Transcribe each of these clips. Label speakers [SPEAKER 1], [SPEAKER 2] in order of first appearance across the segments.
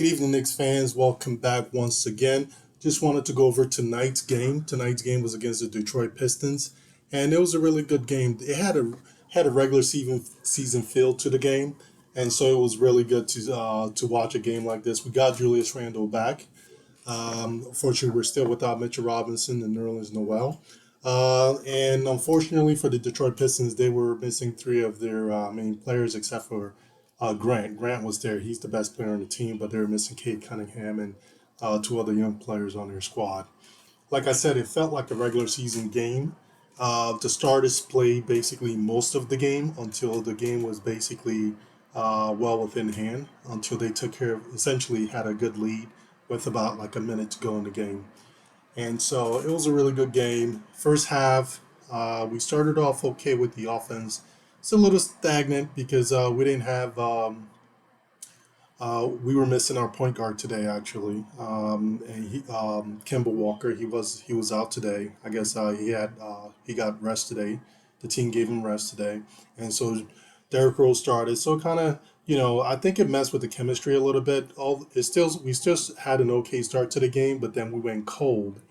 [SPEAKER 1] Good evening, Knicks fans. Welcome back once again. Just wanted to go over tonight's game. Tonight's game was against the Detroit Pistons, and it was a really good game. It had a regular season feel to the game, and so it was really good to watch a game like this. We got Julius Randle back. Unfortunately, we're still without Mitchell Robinson and Nerlens Noel. And unfortunately for the Detroit Pistons, they were missing three of their main players except for Grant. Grant was there. He's the best player on the team, but they were missing Kate Cunningham and two other young players on their squad. Like I said, it felt like a regular season game. The starters played basically most of the game until the game was basically well within hand, until they took care of, essentially had a good lead with about like a minute to go in the game. And so it was a really good game. First half, we started off okay with the offense. It's a little stagnant because we didn't have. We were missing our point guard today, actually, and Kimball Walker. He was out today. I guess he got rest today. The team gave him rest today, and so Derrick Rose started. So kind of, I think it messed with the chemistry a little bit. We still had an okay start to the game, but then we went cold.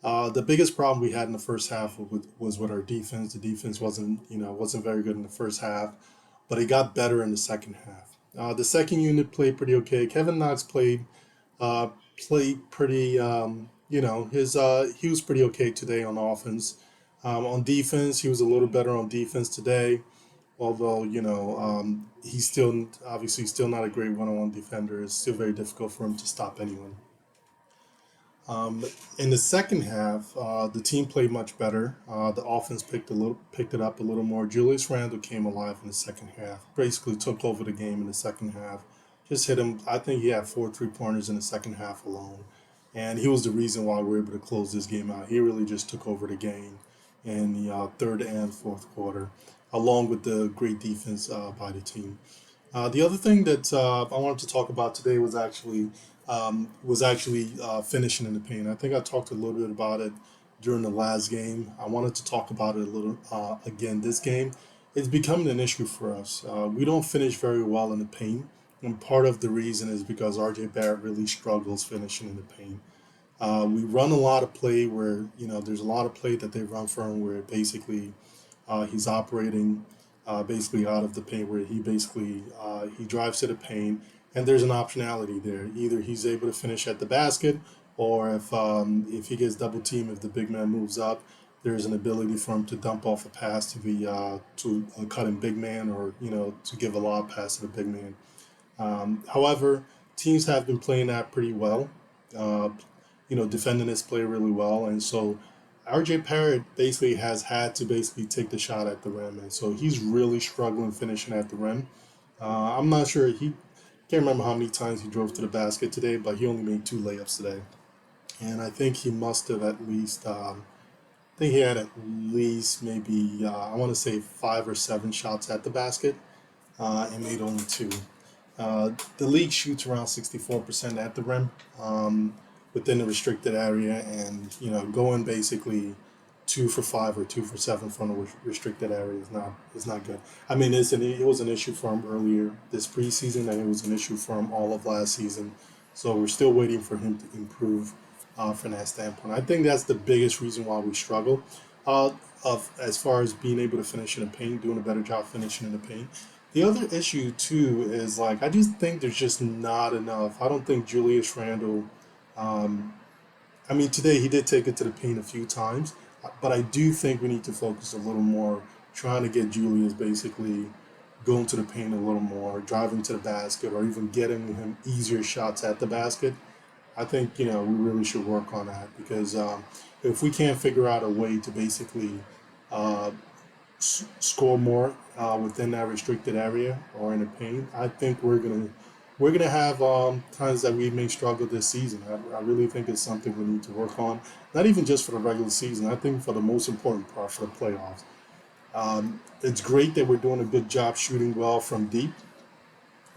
[SPEAKER 1] The biggest problem we had in the first half was with our defense. The defense wasn't very good in the first half, but it got better in the second half. The second unit played pretty okay. Kevin Knox uh, played pretty. He was pretty okay today on offense. On defense, he was a little better on defense today. Although he's still obviously still not a great one-on-one defender. It's still very difficult for him to stop anyone. Um, in the second half, the team played much better. The offense picked it up a little more. Julius Randle came alive in the second half. Basically, took over the game in the second half. Just hit him. I think he had four three-pointers in the second half alone, and he was the reason why we were able to close this game out. He really just took over the game in the third and fourth quarter, along with the great defense by the team. The other thing that I wanted to talk about today was actually finishing in the paint. I think I talked a little bit about it during the last game. I wanted to talk about it a little again this game. It's becoming an issue for us. We don't finish very well in the paint, and part of the reason is because RJ Barrett really struggles finishing in the paint. We run a lot of play where there's a lot of play that they run from where basically he's operating basically out of the paint, where he drives to the paint, and there's an optionality there. Either he's able to finish at the basket, or if he gets double teamed, if the big man moves up, there's an ability for him to dump off a pass to be to a cutting big man, or to give a lob pass to the big man. However, teams have been playing that pretty well. Uh, Defending this play really well, and so RJ Parrott basically has had to basically take the shot at the rim, and so he's really struggling finishing at the rim. I'm not sure he can't remember how many times he drove to the basket today, but he only made two layups today, and I think he must have at least. I think he had at least maybe I want to say five or seven shots at the basket, and made only two. The league shoots around 64% at the rim, within the restricted area, and going basically 2 for 5 or 2 for 7 from the restricted area is not good. I mean, it was an issue for him earlier this preseason, and it was an issue for him all of last season. So we're still waiting for him to improve from that standpoint. I think that's the biggest reason why we struggle. Uh, of as far as being able to finish in the paint, doing a better job finishing in the paint. The other issue too is like I just think there's just not enough. I don't think Julius Randle. Um, I mean, today he did take it to the paint a few times, but I do think we need to focus a little more trying to get Julius basically going to the paint a little more, driving to the basket, or even getting him easier shots at the basket. I think we really should work on that because if we can't figure out a way to basically uh, score more within that restricted area or in the paint, I think we're gonna have times that we may struggle this season. I really think it's something we need to work on. Not even just for the regular season. I think for the most important part for the playoffs. It's great that we're doing a good job shooting well from deep,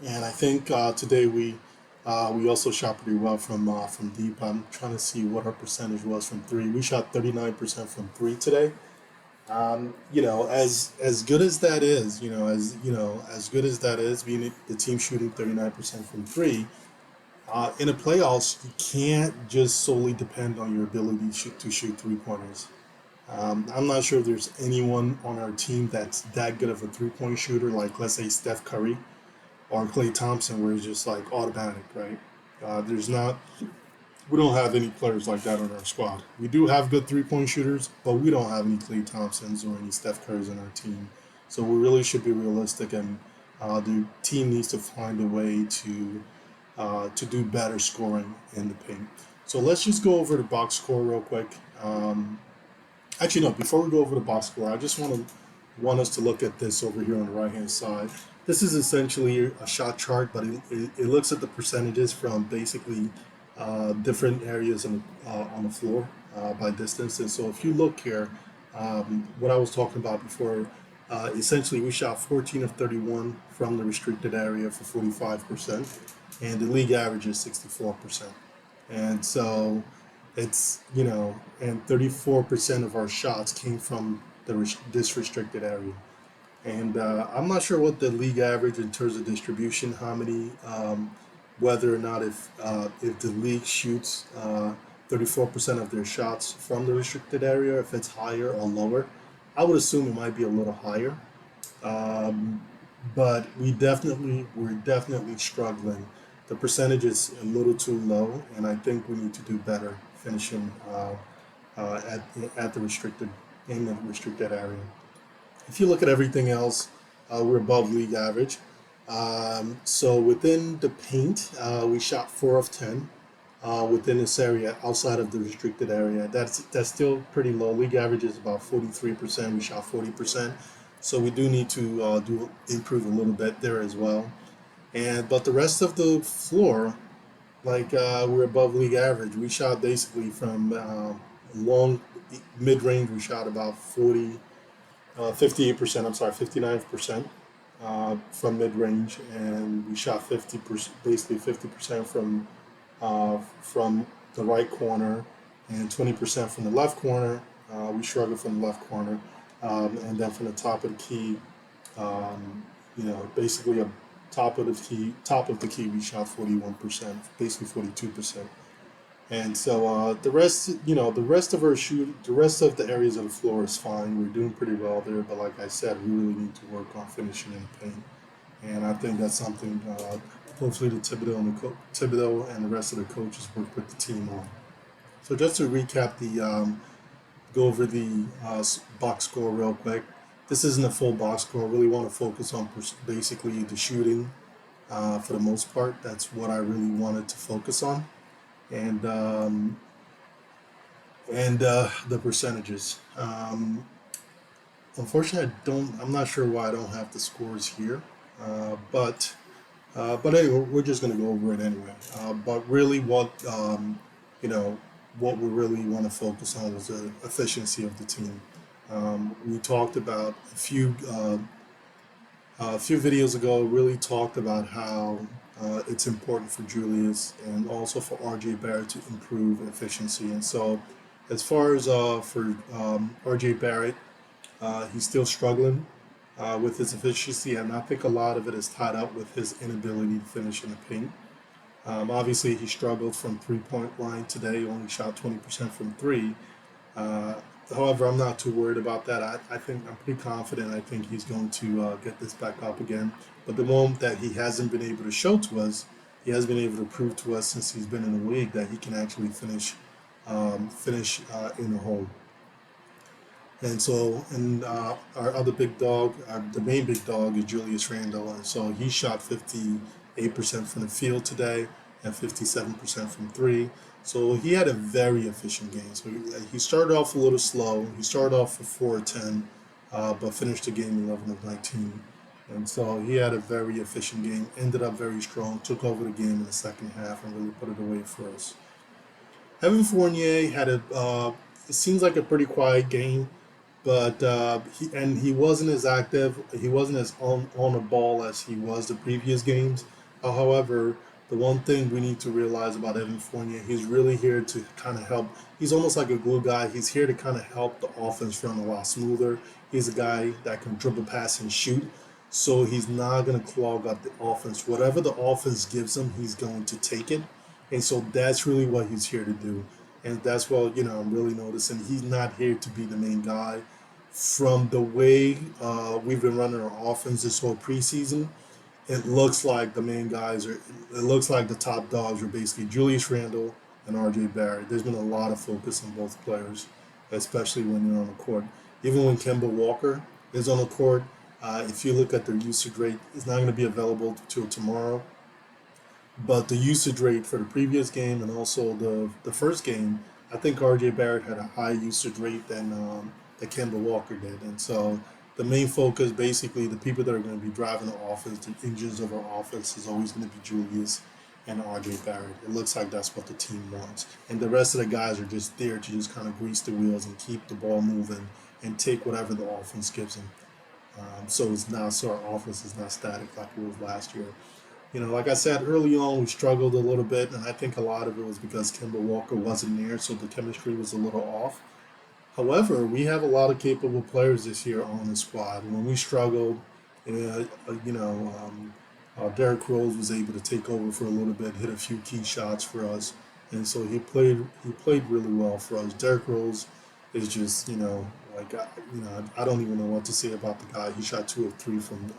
[SPEAKER 1] and I think today we also shot pretty well from deep. I'm trying to see what our percentage was from three. We shot 39% from three today. As good as that is, as good as that is, being the team shooting 39% from three, In the playoffs, you can't just solely depend on your ability to shoot 3 pointers. I'm not sure if there's anyone on our team that's that good of a 3 point shooter, like let's say Steph Curry or Klay Thompson, where it's just like automatic, right? There's not. We don't have any players like that on our squad. We do have good 3 point shooters, but we don't have any Klay Thompsons or any Steph Currys on our team. So we really should be realistic, and the team needs to find a way to do better scoring in the paint. So let's just go over the box score real quick. Actually, no. Before we go over the box score, I just want us to look at this over here on the right hand side. This is essentially a shot chart, but it looks at the percentages from basically different areas on the floor by distance. And so if you look here, what I was talking about before, essentially we shot 14 of 31 from the restricted area for 45%, and the league average is 64%. And so and 34% of our shots came from this restricted area. And I'm not sure what the league average in terms of distribution, how many, whether or not if the league shoots 34% of their shots from the restricted area, if it's higher or lower. I would assume it might be a little higher, um, but we're definitely struggling. The percentage is a little too low, and I think we need to do better finishing at the restricted in the restricted area. If you look at everything else, we're above league average. So within the paint, we shot 4 of 10 within this area outside of the restricted area. That's still pretty low. League average is about 43%. We shot 40%. So we do need to do improve a little bit there as well. And but the rest of the floor, like we're above league average. We shot basically from long mid range. We shot about 58%. I'm sorry, 59% from mid range, and we shot 50%, basically 50% from the right corner, and 20% from the left corner. We struggled from the left corner, and then from the top of the key, basically a top of the key, we shot 41%, basically 42%. And so the rest of the rest of the areas of the floor is fine. We're doing pretty well there, but like I said, we really need to work on finishing in the paint. And I think that's something hopefully Thibodeau and the rest of the coaches work with the team on. So just to recap go over the box score real quick. This isn't a full box score. I really want to focus on basically the shooting for the most part. That's what I really wanted to focus on, and the percentages. Unfortunately, I'm not sure why I don't have the scores here, but anyway, we're just going to go over it anyway. But really, you know, what we really want to focus on was the efficiency of the team. We talked about a few videos ago. Really talked about how it's important for Julius and also for RJ Barrett to improve efficiency. And so, as far as for RJ Barrett, he's still struggling with his efficiency, and I think a lot of it is tied up with his inability to finish in the paint. Obviously, he struggled from 3 point line today, only shot 20% from three. Uh, However, I'm not too worried about that. I think I'm pretty confident. I think he's going to get this back up again. But the one that he hasn't been able to show to us, he has been able to prove to us since he's been in the league that he can actually finish in the hole. And so, and our other big dog, the main big dog is Julius Randle. And so he shot 58% from the field today and 57% from three. So he had a very efficient game. So he started off a little slow. He started off for 4 of 10, but finished the game 11 of 19. And so he had a very efficient game, ended up very strong, took over the game in the second half and really put it away for us. Evan Fournier had it seems like a pretty quiet game, but he wasn't as active. He wasn't as on the ball as he was the previous games. However, the one thing we need to realize about Evan Fournier, he's really here to kind of help. He's almost like a glue guy. He's here to kind of help the offense run a lot smoother. He's a guy that can dribble, pass, and shoot. So he's not going to clog up the offense. Whatever the offense gives him, he's going to take it. And so that's really what he's here to do. And that's what, I'm really noticing. He's not here to be the main guy. From the way we've been running our offense this whole preseason, it looks like the main guys are, it looks like the top dogs are basically Julius Randle and RJ Barrett. There's been a lot of focus on both players, especially when you're on the court. Even when Kemba Walker is on the court, if you look at their usage rate, it's not going to be available till tomorrow. But the usage rate for the previous game and also the first game, I think RJ Barrett had a higher usage rate than Kemba Walker did. And so the main focus, basically, the people that are going to be driving the offense, the engines of our offense, is always going to be Julius and RJ Barrett. It looks like that's what the team wants. And the rest of the guys are just there to just kind of grease the wheels and keep the ball moving and take whatever the offense gives them. So our offense is not static like it was last year. Like I said early on, we struggled a little bit, and I think a lot of it was because Kemba Walker wasn't there, so the chemistry was a little off. However, we have a lot of capable players this year on the squad. When we struggled, Derrick Rose was able to take over for a little bit, hit a few key shots for us, and so he played really well for us. Derrick Rose is just I don't even know what to say about the guy. He shot 2 of 3 from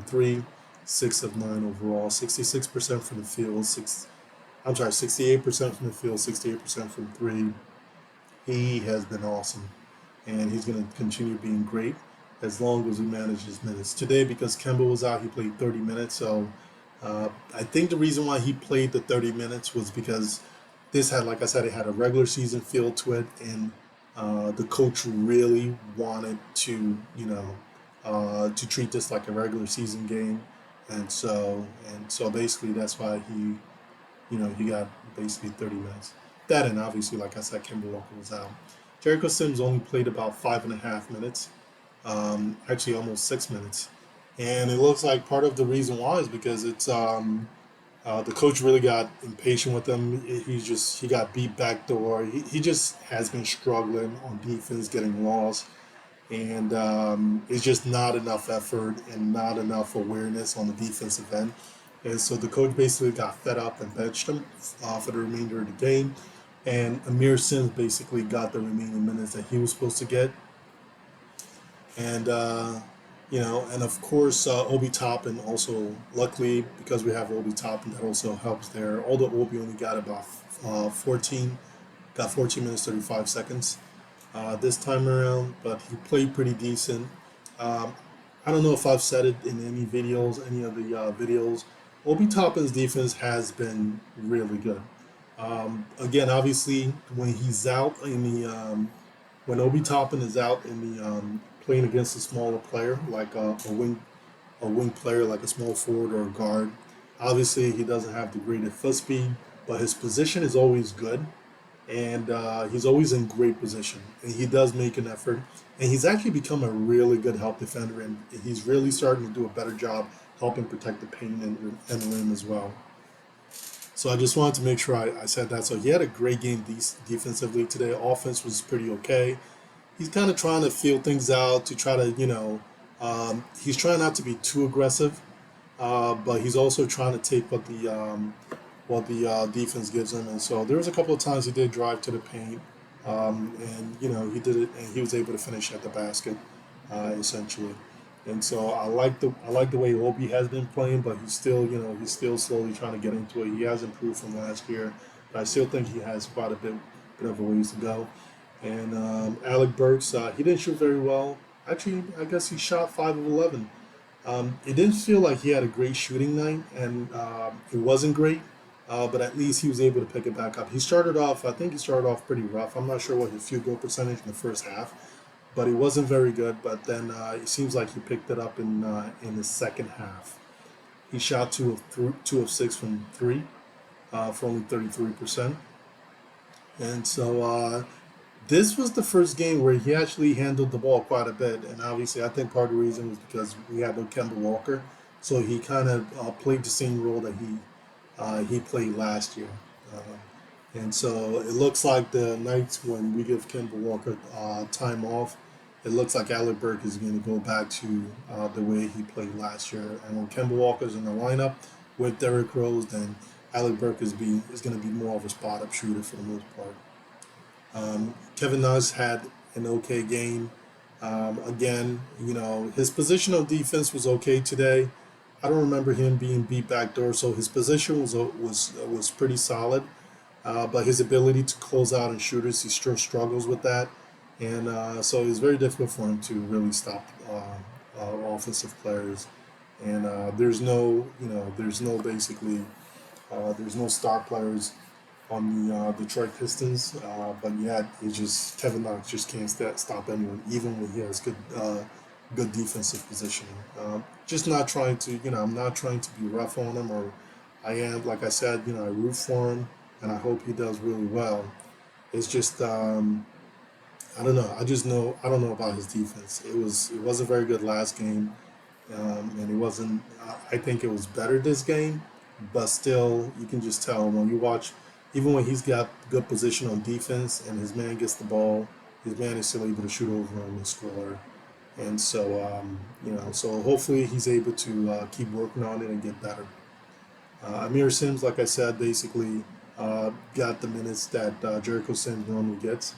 [SPEAKER 1] three, 6 of 9 overall, 66% from the field, 68% from the field, 68% from three. He has been awesome, and he's going to continue being great as long as we manage his minutes. Today, because Kemba was out, he played 30 minutes. So I think the reason why he played the 30 minutes was because this had, like I said, it had a regular season feel to it, and the coach really wanted to treat this like a regular season game, and so basically that's why he got basically 30 minutes. That, and obviously, like I said, Kemba Walker was out. Jericho Sims only played about 5.5 minutes, actually almost 6 minutes, and it looks like part of the reason why is because the coach really got impatient with him. He got beat backdoor. He just has been struggling on defense, getting lost, and it's just not enough effort and not enough awareness on the defensive end. And so the coach basically got fed up and benched him for the remainder of the game. And Amir Sims basically got the remaining minutes that he was supposed to get. And, and of course, Obi Toppin also, luckily, because we have Obi Toppin, that also helps there. Although Obi only got about 14 minutes, 35 seconds this time around, but he played pretty decent. Um, I don't know if I've said it in any of the videos. Obi Toppin's defense has been really good. Again, obviously, when Obi Toppin is out in the playing against a smaller player like a wing player like a small forward or a guard, obviously he doesn't have the greatest foot speed, but his position is always good, and he's always in great position, and he does make an effort, and he's actually become a really good help defender, and he's really starting to do a better job helping protect the paint and the rim as well. So I just wanted to make sure I said that. So he had a great game defensively today. Offense was pretty okay. He's kind of trying to feel things out to try to, he's trying not to be too aggressive, but he's also trying to take what the defense gives him. And so there was a couple of times he did drive to the paint, and he did it, and he was able to finish at the basket, essentially. And so I like the way Obi has been playing, but he's still slowly trying to get into it. He has improved from last year, but I still think he has quite a bit of a ways to go. And Alec Burks, he didn't shoot very well. Actually, I guess he shot 5 of 11. It didn't feel like he had a great shooting night, and it wasn't great. But at least he was able to pick it back up. I think he started off pretty rough. I'm not sure what his field goal percentage in the first half, but it wasn't very good. But then it seems like he picked it up in the second half. He shot 2 of 6 from three for only 33%. And so this was the first game where he actually handled the ball quite a bit. And obviously, I think part of the reason was because we had no Kemba Walker. So he kind of played the same role that he played last year. And so it looks like the nights when we give Kemba Walker time off, it looks like Alec Burks is going to go back to the way he played last year. And when Kemba Walker's in the lineup with Derrick Rose, then Alec Burks is going to be more of a spot up shooter for the most part. Kevin Knox had an okay game. Again, his position on defense was okay today. I don't remember him being beat backdoor, so his position was pretty solid. But his ability to close out and shooters, he still struggles with that, and so it's very difficult for him to really stop offensive players. And there's no basically, there's no star players on the Detroit Pistons, but yet it's just Kevin Knox just can't stop anyone, even when he has good defensive positioning. Just not trying to, I'm not trying to be rough on him, or I am, like I said, I root for him and I hope he does really well. It's just, I don't know. I don't know about his defense. It wasn't very good last game, and it wasn't. I think it was better this game, but still, you can just tell when you watch, even when he's got good position on defense and his man gets the ball, his man is still able to shoot over him and score. And so, so hopefully he's able to keep working on it and get better. Amir Sims, like I said, basically got the minutes that Jericho Sims normally gets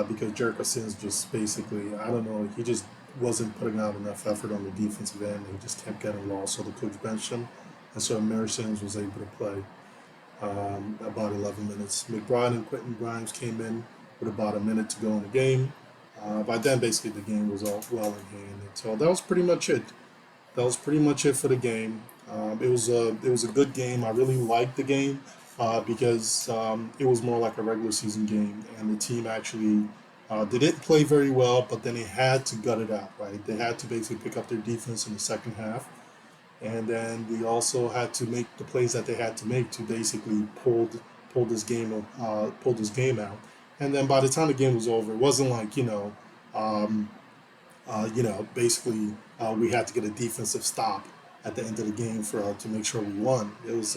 [SPEAKER 1] because Jericho Sims just basically, I don't know, he just wasn't putting out enough effort on the defensive end. He just kept getting lost, so the coach benched him. And so Amir Sims was able to play about 11 minutes. McBride and Quentin Grimes came in with about a minute to go in the game. By then, basically, the game was all well in hand. And so that was pretty much it. That was pretty much it for the game. It was a good game. I really liked the game because it was more like a regular season game, and the team actually they didn't play very well, but then they had to gut it out. Right, they had to basically pick up their defense in the second half, and then they also had to make the plays that they had to make to basically pull this game out. And then by the time the game was over, it wasn't like um, basically we had to get a defensive stop at the end of the game for to make sure we won. It was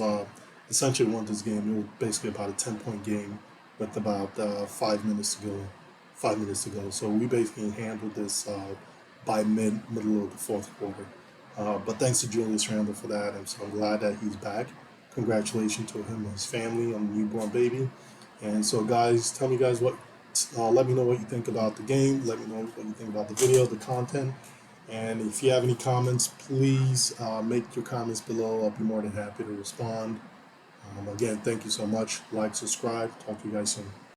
[SPEAKER 1] essentially won this game. It was basically about a 10-point game with about 5 minutes to go. 5 minutes to go. So we basically handled this by middle of the fourth quarter. But thanks to Julius Randle for that, and so I'm glad that he's back. Congratulations to him and his family on the newborn baby. And so, guys, tell me, guys, what. Let me know what you think about the game. Let me know what you think about the video, the content. And if you have any comments, please make your comments below. I'll be more than happy to respond. Again, thank you so much. Like, subscribe. Talk to you guys soon.